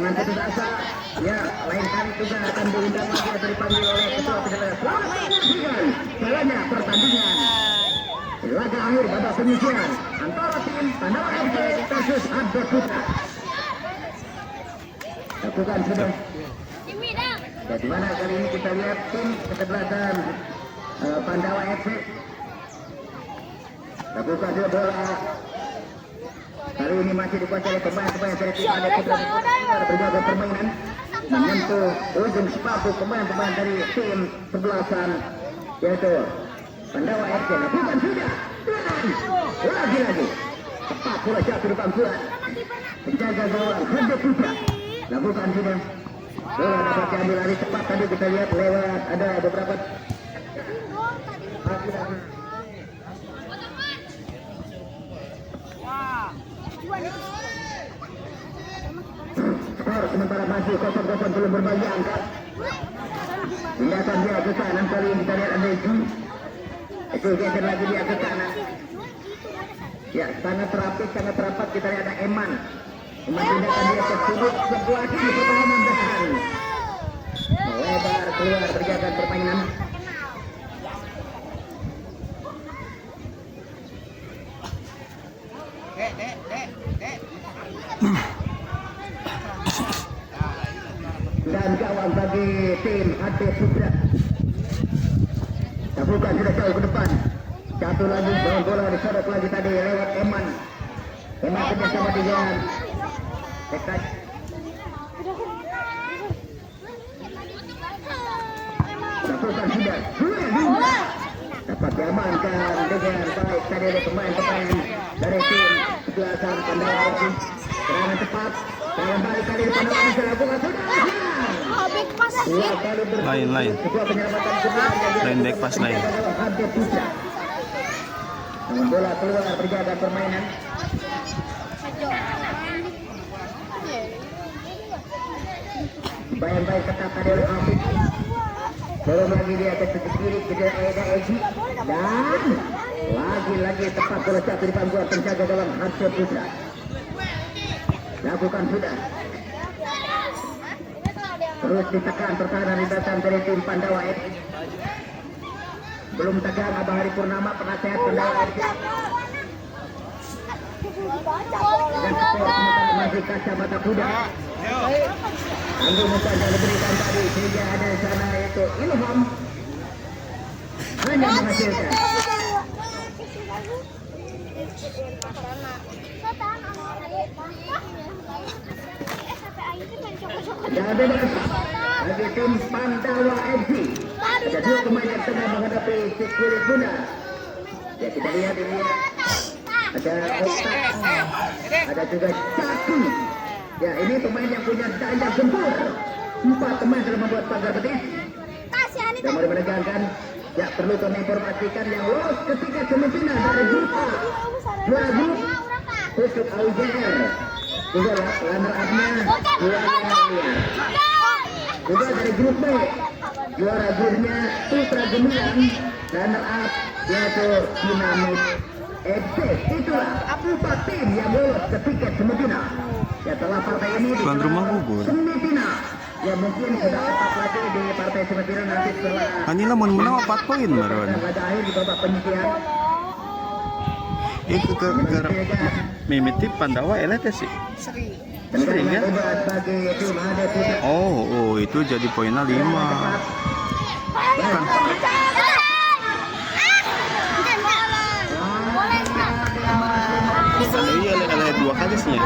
Jangan putus asa. Ya, lain kali juga akan diundang lagi atau dipanggil oleh ketua penyelenggara. Selamat menyaksikan jalannya pertandingan. Laga akhir babak penyisihan antara tim Pandawa FC versus Ade Putra. Lakukan sudah. Di mana kali ini kita lihat tim kesebelasan Pandawa FC. Lakukan sudah bola. Kali ini masih dikuasai oleh pemain-pemain dari tim Ade Putra berjaga permainan menyentuh ujung sepatu pemain-pemain dari tim sebelasan yaitu Pandawa FC. Lakukan sudah lagi tepat bola jatuh di pangkuan penjaga gawang Ade Putra. Lakukan sudah bola dapat diambil lari cepat. Tadi kita lihat lewat ada beberapa skor sementara masih 0-0 belum berbagi angka. Tindakan dia ke kanan kali ini kita lihat ada itu geser lagi dia ke kanan. Ya, sangat rapat kita lihat ada Eman. Tindakan dia ke sudut sebuah kiri pertahanan depan. Lebar keluar berjaga permainan. Dan gawang bagi tim Ade Putra. Lakukan sudah jauh ke depan. Jatuh lagi bola disodok lagi tadi lewat Eman. Eman kerjasama dengan Tekad. Lakukan sudah dapat diamankan dengan baik tadi oleh pemain-pemain dari tim sebelasan Pandawa FC. Serangan cepat. Serangan balik kali ini Pandawa FC lakukan sudah. Lain back pas lain. Dengan bola keluar berjaga permainan. Baik ketat tadi oleh Afif. Belum lagi dia ke sisi kiri ke Aida Egi dan lagi tepat bola jatuh di pangkuan penjaga gawang Ade Putra. Lakukan sudah. Terus ditekan pertahanan lintasan dari tim Pandawa FC. Belum tegang Abah Hari Purnama penasehat Pandawa FC. Dan skor masih kacamata kuda. Anggun Musa yang diberikan tadi sehingga ada di sana yaitu Ilham hanya menghasilkan. Dan bebas bagi tim Pandawa FC. Ada dua pemain yang tengah menghadapi Sikuli Guna. Ya kita lihat ini ada Otak, ada juga Caki. Ya ini pemain yang punya daya gempur. 4 pemain telah membuat pagar betis. Dan mari menegangkan. Ya perlu kami informasikan yang lolos ketika semifinal dari grup A. Juara grup Pusuk AUJR. Juga runner up-nya juga dari grup B. Juara grupnya Putra Gemilang. Runner up yaitu Dinamit FC. Itulah 4 tim yang lolos ke tiket semifinal. Ya telah partai ini di semifinal. Ya mungkin sudah tetap lagi di partai semifinal nanti setelah Kanila mau menang 4 poin baruan. Laga akhir di babak penyisihan. Itu gara mimiti Pandawa elet sih. Sering ya? Oh, itu jadi poinnya 5. Bukan. Iya, ada 2 kali sih ya.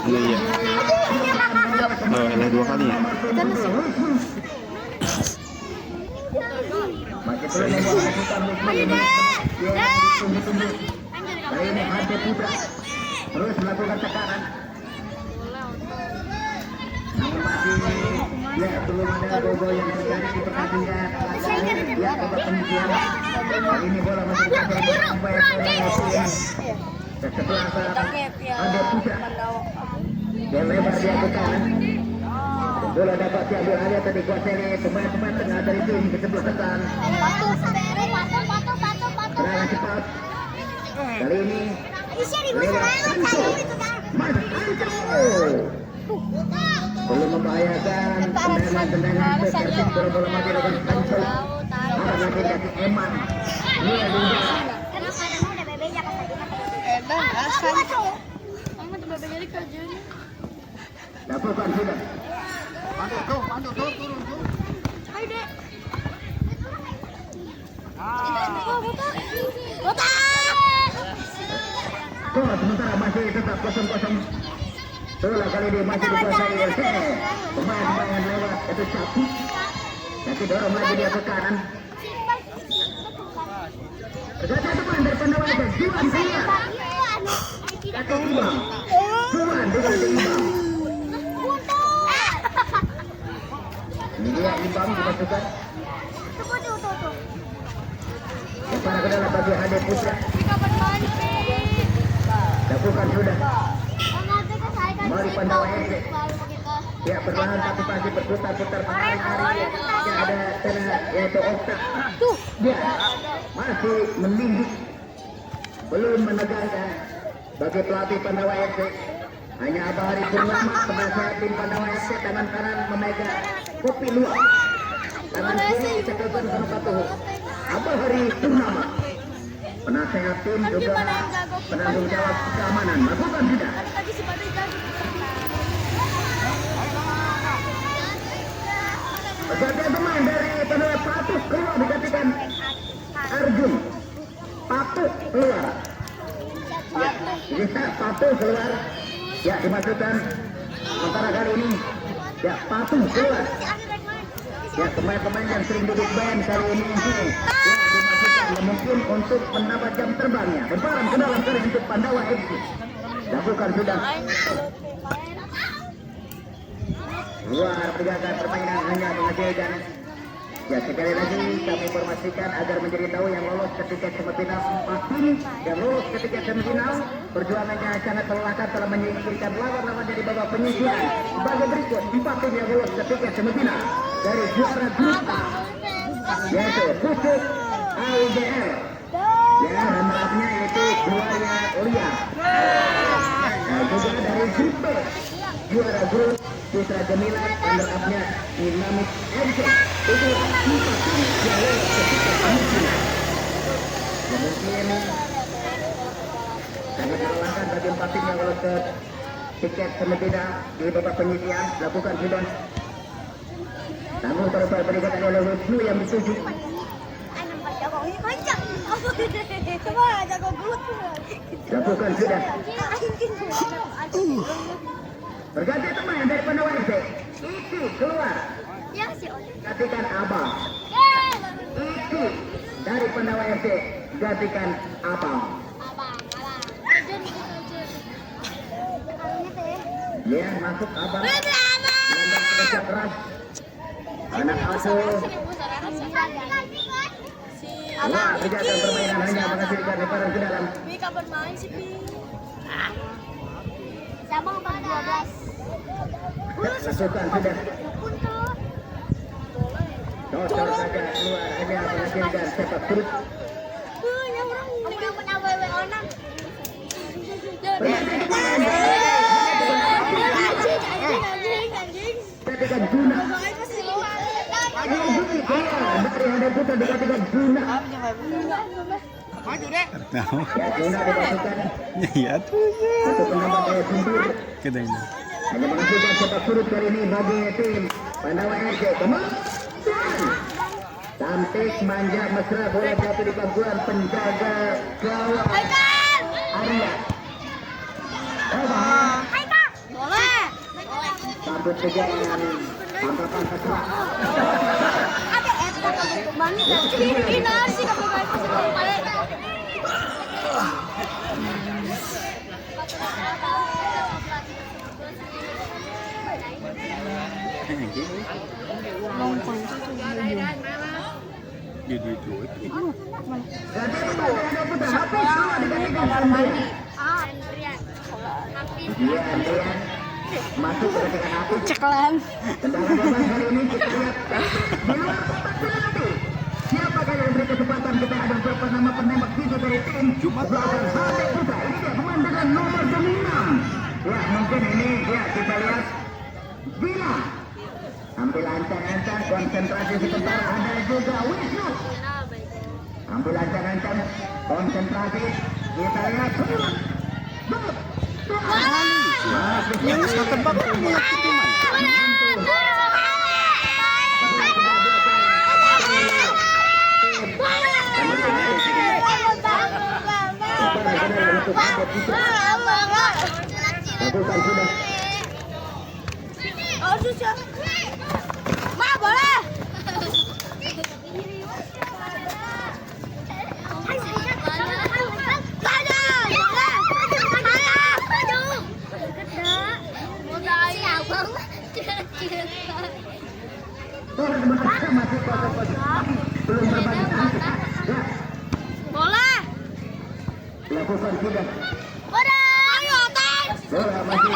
Iya. Oh, ada 2 kali ya. Ini Ade Putra terus melakukan tekanan. Namun masih ya belum ada gol yang terjadi di pertandingan. Ya babak penyisihan. Ini bola masih sampai ke sebelah Ade Putra. Yang lebar dia ke kanan. Bola dapat diambil alih tadi kuasai pemain-pemain tengah dari tim kesebelasan. Serangan cepat. Kali ini Belum membahayakan tendangan-tendangan seperti bola-bola mati dengan Pancel. Ada lagi dari Eman. Dia juga. Lakukan sudah. Sementara masih tetap 0-0. Bola kali ini masih dikuasai RC. Pemain-pemain lewat itu Capi. Tapi dorong lagi dia ke kanan. Terjadi teman dari Pandawa itu Juan dia. Atau Imam. Juan dengan Imam. Ini dia Imam dimasukkan. Para ke dalam bagi Hade Putra. Lakukan sudah. Mari Pandawa FC. Ya perlahan tapi pasti berputar-putar hari-hari. Ya ada kena yaitu Okta. Dia masih menindih, belum menegangkan bagi pelatih Pandawa FC. Hanya Abah Hari Purnama penasehat tim Pandawa FC, tangan kanan memegang kopi luar, tangan kiri dicekelkan sama Patuh. Abah Hari Purnama penasehat tim juga penanggung jawab keamanan. Lakukan tidak. Pergantian pemain dari Pandawa Patuh keluar digantikan Arjun. Patuh keluar. Ya, bisa Patuh keluar. Ya dimasukkan. Sementara kali ini ya Patuh keluar. Ya pemain-pemain yang sering duduk bench kali ini ya dimasukkan mungkin untuk menambah jam terbangnya. Berbarang ke dalam kali untuk Pandawa FC. Lakukan sudah. Luar pergerakan permainan hanya menghasilkan. Ya sekali lagi kami informasikan agar menjadi tahu yang lolos ketika semifinal 4 tim yang lolos ketika semifinal perjuangannya sangat melelahkan telah menyingkirkan lawan-lawan dari babak penyisihan. Sebagai berikut 4 tim yang lolos ketika semifinal dari juara grup A yaitu Pupuk AUBL. Ya runner-up-nya yaitu Buaya Olia. Nah juga dari grup B juara grup Putra Gemilang, runner-up-nya Dynamic MC. Itu 4 tim yang lolos ketika semifinal. Mungkin sangat melelahkan bagi 4 tim yang lolos ke tiket semifinal di babak penyisihan. Lakukan sudah. Namun terus berikan oleh Wisnu yang dituju. Lakukan sudah. Berganti teman dari Pandawa FC. Iki keluar. Gantikan Abang. Iki dari Pandawa FC. Gantikan Abang. Ya masuk Abang. Menendang kerja keras. Anak asuh. Wah, berjalan permainan hanya menghasilkan lemparan ke dalam. Kapan main sih, Pi? Sabang 12. Masukkan sudah. Total saja keluar hanya menghasilkan sepak terus. Yang orang udah pernah wewe onang. Anjing. Katakan Juna. Dari Hade Putra dikatakan Juna. Maju deh. Tahu. Ya Juna dimasukkan. Iya tuh. Untuk menambah daya sempur. Kedainya. Hanya menghasilkan sepak surut kali ini bagi tim Pandawa FC. Kemudian cantik manja mesra bola jatuh di pangkuan penjaga gawang Arya. Boleh. Sambut saja dengan tangkapan mesra. Ada eta kamu manis ini nasi kamu guys. Jadi itu. Dia Andrian masuk ke dengan aku. Ceklan. Tendangan bebas kali ini kita lihat di luar kotak penalti. Siapakah yang memberi kesempatan kita ada beberapa nama penembak video dari tim belakang Hade Putra. Ini dia pemain dengan nomor 6. Ya mungkin ini ya kita lihat konsentrasi sebentar. Ada juga Wisnu. Ambil ancang-ancang, konsentrasi. Kita lihat. Yang suka tebak menyakiti mana? Lakukan sudah. Oh, susah. Ma, boleh. Masih kosong-kosong. Belum berbagi. Boleh. Lakukan sudah. Ayo, atas. Bola masih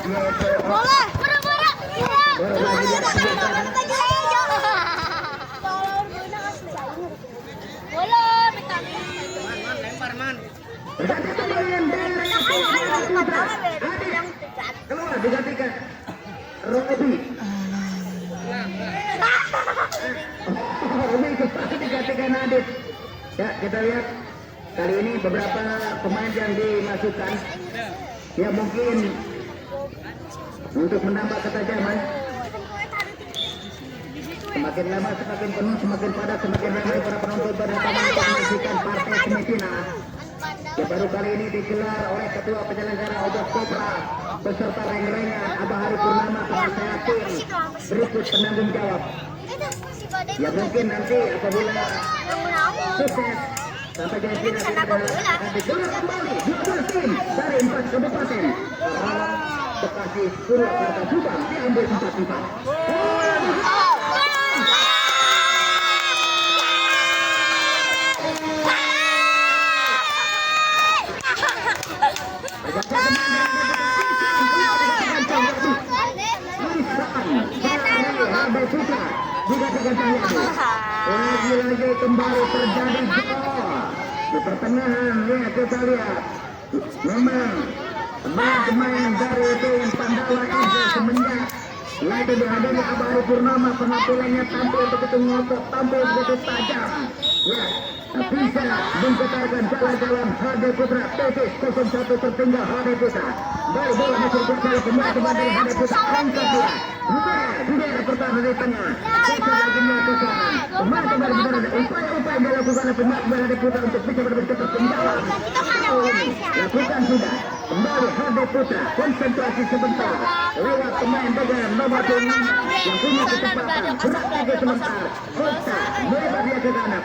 lewat Boleh. keluar digantikan Robi. Robi digantikan Adit. Ya, kita lihat kali ini beberapa pemain yang dimasukkan. Ya mungkin untuk menambah ketajaman. Semakin lama semakin penuh, semakin padat, semakin ramai para penonton berdatangan untuk menyaksikan partai semifinal. Ya, baru kali ini digelar oleh Ketua Penyelenggara Obas Kopra beserta reng-rengan Abah Hari Purnama kepada tim berikut penanggung jawab. Ya mungkin nanti apabila sukses sampai jadi final akan digelar kembali 12 tim dari 4 kabupaten. Bekasi, Purwakarta, Subang diambil 4-4. Lagi-lagi kembali terjadi gol di pertengahan. Ya, kita lihat memang pemain dari tim Pandawa FC semenjak lagi dihadiri Abah Hari Purnama, penampilannya tampil begitu ngotot, tampil begitu tajam. Ya, bisa menggetarkan jalan-jalan HD Putra. Tetis 01 tertinggal HD Putra. Baik, bola masuk berjalan kembali dari HD Putra. Angkat dia. Di daerah pertahanan di tengah. Sektor lagi melakukan. Kembali berada upaya-upaya yang dilakukan oleh pemain HD Putra untuk bisa berbeda ketertinggalan. Lakukan sudah. Kembali HD Putra. Konsentrasi sebentar. Lewat pemain dengan nomor 6 yang punya kecepatan. Gerak lagi sebentar. Kota melebar dia ke kanan.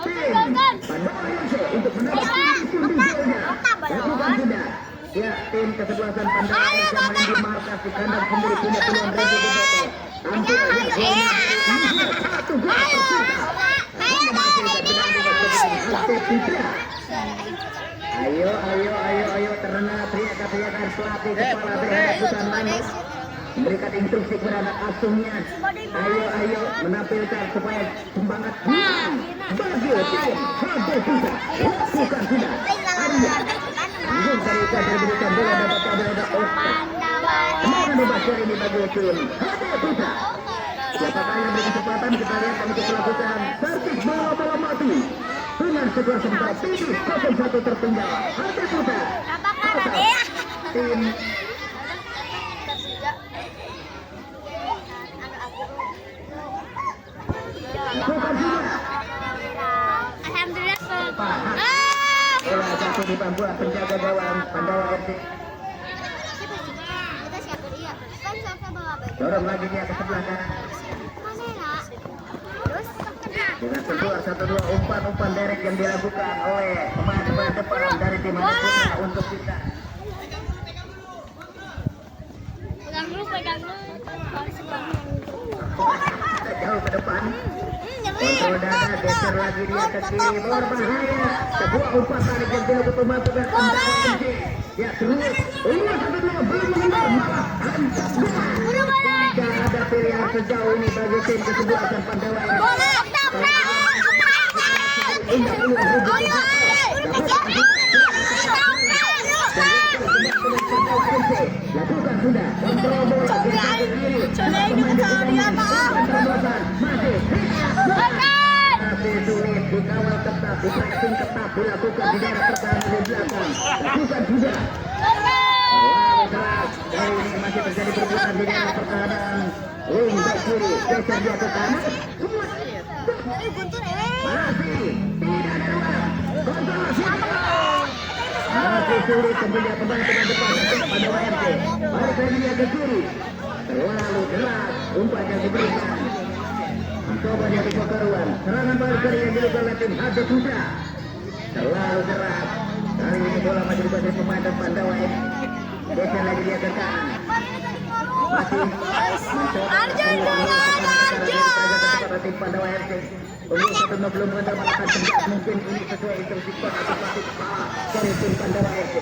Tim Pandawa FC untuk menambah tim-timnya. Lakukan sudah. Ya, tim kesebelasan Pandawa FC main di markas di kandang sendiri punya peluang Regi Boboto. Tampil satu gol tersisa. Ayo terena teriakan pelatih kepala terhadap Putan Manis memberikan instruksi kepada anak asuhnya. Ayo menampilkan supaya semangat bagi tim HD Putra. Lakukan sudah. Langsung berikan bola dapat ada otak. Mana dibaca ini bagi tim HD Putra. Siapakah yang beri kesempatan kita lihat untuk melakukan servis bola mati dengan sebuah sementara tinggi 0-1 tertinggal HD Putra. Tim bola jatuh di pangkuan penjaga gawang Pandawa FC. Dorong lagi dia ke sebelah kanan. Dengan sentuhan 1-2 umpan direct yang dilakukan oleh pemain depan dari tim Putra untuk kita. Pegang dulu. Jauh ke depan. Kontrol dada, geser lagi dia ke kiri, berbahaya. Sebuah umpan tarik yang dilakukan pemasukan Pandawa FC. Ya terus, 1-2 belum menang, malah hancur. Jika ada pilihan sejauh ini bagi tim kesebelasan Pandawa FC. masih lakukan sudah kontrol bola geser ke kiri. Pemain depan terobosan masih masih sulit dikawal ketat, di-pressing ketat dilakukan di daerah pertahanan di belakang. Lakukan sudah. Kali ini masih terjadi perebutan di daerah pertahanan. Wing back kiri, geser dia ke kanan. Masih tidak ada ruang. Kontrol siapa? Masih sulit tentunya pemain depan pada WMC. Balik lagi dia ke kiri. Terlalu keras umpan yang diberikan. Coba dia ke keruan. Serangan balik kali yang dilakukan oleh tim Hade Putra. Terlalu keras. Kali ini bola masih dikuasai pemain depan WMC. Geser lagi dia ke kanan. Masih Arjun jangan Arjun. tim pada WMC. Pemirsa tentu belum mengandalkan tendang, mungkin ini sesuai instruksi coach atau pelatih dari tim Pandawa FC.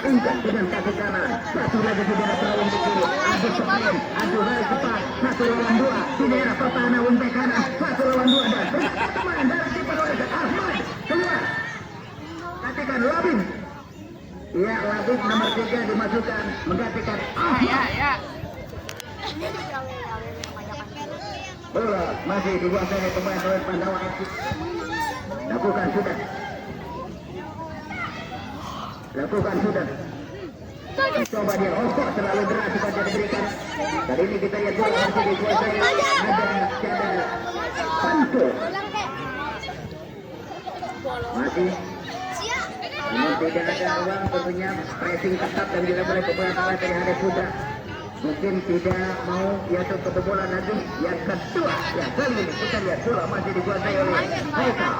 Angkat dengan kaki kanan, satu lagi di daerah perawang di kiri. Adu cepat, adu lari cepat, 1 lawan 2 di daerah pertahanan wing kanan, 1 lawan 2 dan teman dari tim Pandawa FC Ahmad keluar. Katakan Labin. Ya, Labib nomor 3 dimasukkan menggantikan Ahmad. Bola masih dikuasai oleh pemain Pandawa FC. Lakukan sudah. Coba dia kok terlalu berat saja diberikan. Kali ini kita lihat bola masih dikuasai ada Panto. Masih namun tidak ada ruang tentunya pressing ketat dan dilakukan oleh pemain dari Hade Putra. Mungkin tidak mau ya kebobolan lagi yang kedua. Ya kali ini kita lihat bola masih dikuasai oleh Haika.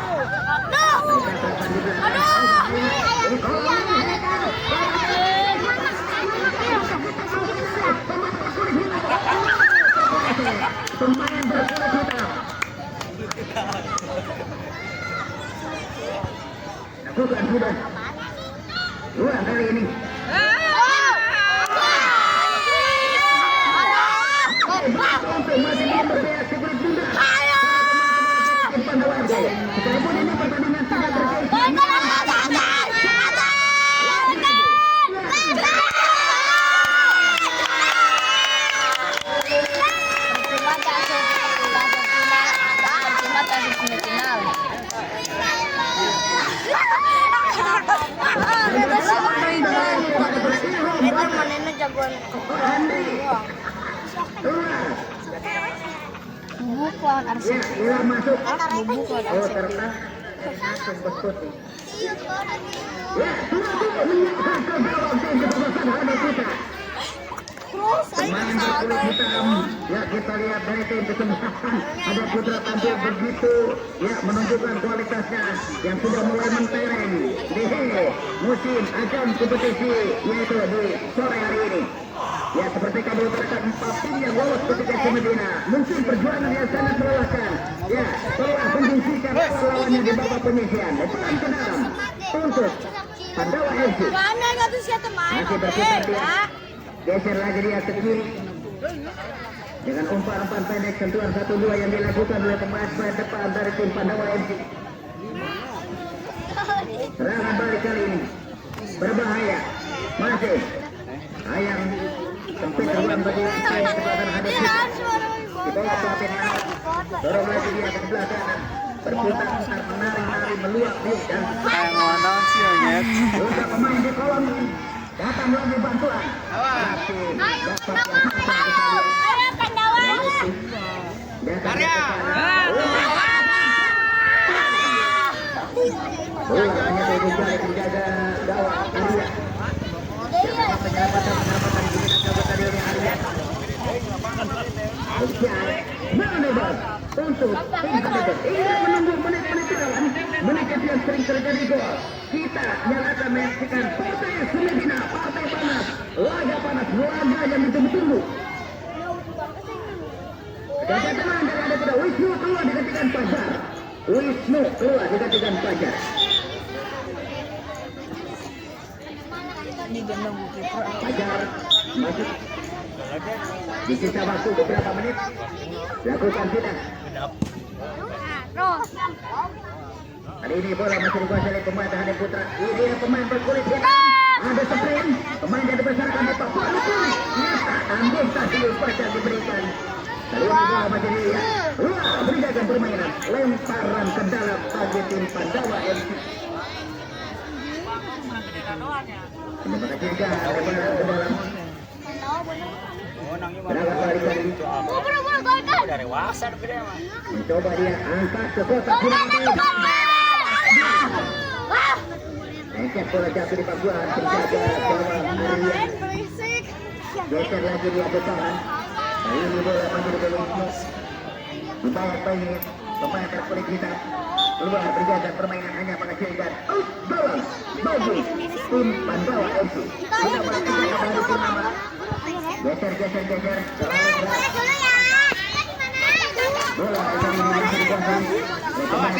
Pemain berkulit hitam. Lakukan sudah. Dua kali ini. Masih memperbaiki kulit bunda. Sekalipun ini pertandingan tidak terjadi. Bubukuan Arsi. Ya, masuk. Bubukuan Oh, Arsi. ternyata putih. Ya, sudah menyiapkan ke gawang tim kesebelasan Hade Putra. Terus Pemain berkulit hitam. Ya, kita lihat dari tim kesebelasan Hade Putra tampil begitu ya menunjukkan kualitasnya yang sudah mulai mentereng di musim ajang kompetisi yaitu di sore hari ini. Ya, seperti kami utarakan 4 tim yang lolos ke Liga Medina. Mungkin perjuangan yang sangat melelahkan. Ya, telah mengungsikan lawannya di babak penyisian. Lepas ke dalam untuk Pandawa FC. Mana enggak tuh siapa main? Masih berputar dia. Geser lagi dia ke kiri. Dengan umpan-umpan pendek sentuhan 1-2 yang dilakukan oleh pemain depan dari tim Pandawa FC. Serangan balik kali ini berbahaya. Masih ayam sempit ruang bagi kesempatan Hade Putra. Di bawah pelatih dorong lagi dia ke sebelah kanan. Berputar menari-nari meluap dan juga pemain di kolom ini datang lagi bantuan. Ayo Pandawa. Bola hanya berjalan menjaga gawang Arya. Penyelamatan ini coba tadi oleh Arya. Menebak untuk tim Hade. Ingin menunggu menit-menit ke dalam, menit yang sering terjadi gol. Kita yang akan menyaksikan partai Medina, partai panas, laga panas, laga yang ditunggu-tunggu. Kedatangan dari Hade Putra, Wisnu keluar digantikan Fajar. Wisnu keluar digantikan Fajar. Fajar masuk. Di sisa waktu beberapa menit, lakukan tidak. Terus. Kali ini bola masih dikuasai oleh pemain tahanan putra. Ini dia pemain berkulit hitam. Ada sprint. Pemain yang dibesarkan di Papua Lukun. Ambil tadi pasal diberikan. Kali ini bola masih dilihat. Luar berikan permainan. Lemparan ke dalam bagi tim Pandawa FC. Terima kasih juga. Lemparan ke dalam. Berangkat balikan. Mencoba dia angkat ke kotak penalti. Angkat bola jatuh di Papua. Terjaga gawang Aryan. Geser lagi dia ke kanan. Kali ini bola masih diberikan. Di bawah pemain pemain berkulit hitam. Keluar berjaga permainan hanya menghasilkan out gawang bagi tim Pandawa FC. Sudah melakukan kembali tim nama. Geser. Bola kali ini masih dikuasai oleh pemain.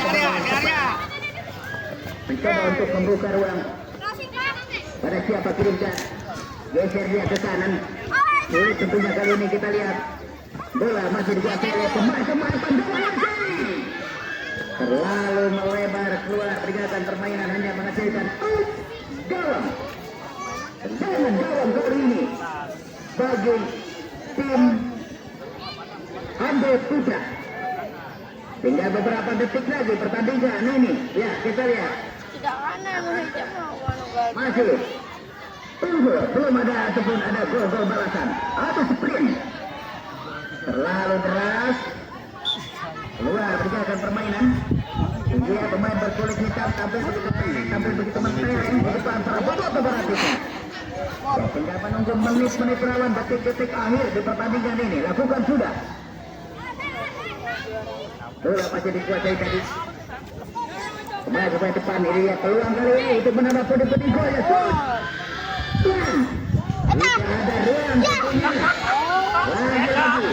Mencoba untuk membuka ruang. Pada siapa kirimkan? Geser dia ke kanan. Sulit tentunya kali ini kita lihat. Bola masih dikuasai oleh pemain Pandawa FC. Terlalu melebar keluar peringatan permainan hanya menghasilkan out gawang. Tendangan gawang kali ini bagi tim Ambil Putra. Tinggal beberapa detik lagi pertandingan ini. Ya, kita lihat. Tidak aneh menghijab Masih tunggu, belum ada ataupun ada gol balasan atau sprint. Terlalu deras. Keluar pergerakan permainan. Dia pemain berkulit hitam tampil begitu mentereng di depan para bobotoh. Ya, tinggal menunggu menit rawan detik-detik akhir di pertandingan ini. Lakukan sudah. Bola masih dikuasai tadi. Pemain depan ini dia peluang kali ini untuk menambah pundi-pundi gol ya. Jika ada ruang tentunya. Lagi.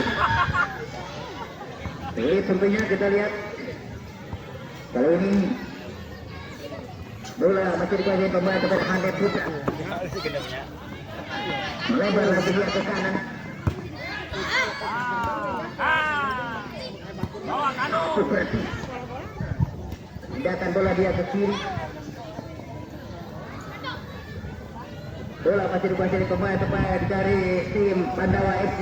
Ini tentunya kita lihat. Kali ini bola masih dikuasai pemain Handai Putra. Melebar lagi dia ke kanan. Seperti pindahkan bola dia ke kiri. Bola masih dikuasai pemain dari tim Pandawa FC.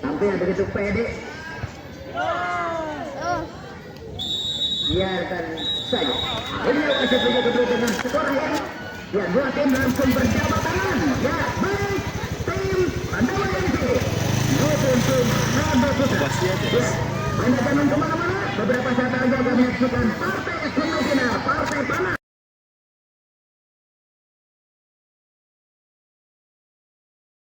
Tampil begitu pede. Biarkan saja. Ini lokasi begitu dengan skor yang ya, dua tim langsung berjabat tangan. Ya, baik tim Pandawa FC maupun tim Handai Putra. Ya, Anda jangan kemana-mana. Beberapa saat lagi akan menyaksikan partai semifinal.